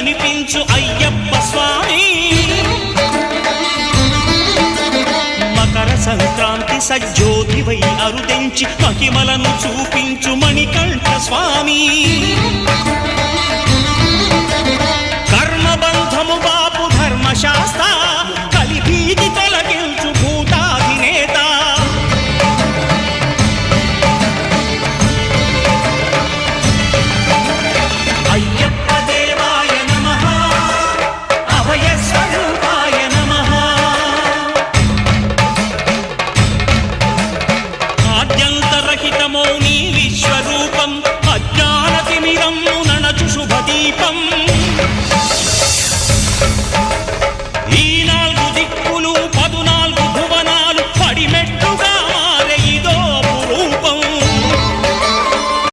కనిపించు అయ్యప్ప స్వామి మకర సంక్రాంతి సజ్జోతివై అరుదెంచి మహిమలను చూపించు మణికంఠ స్వామి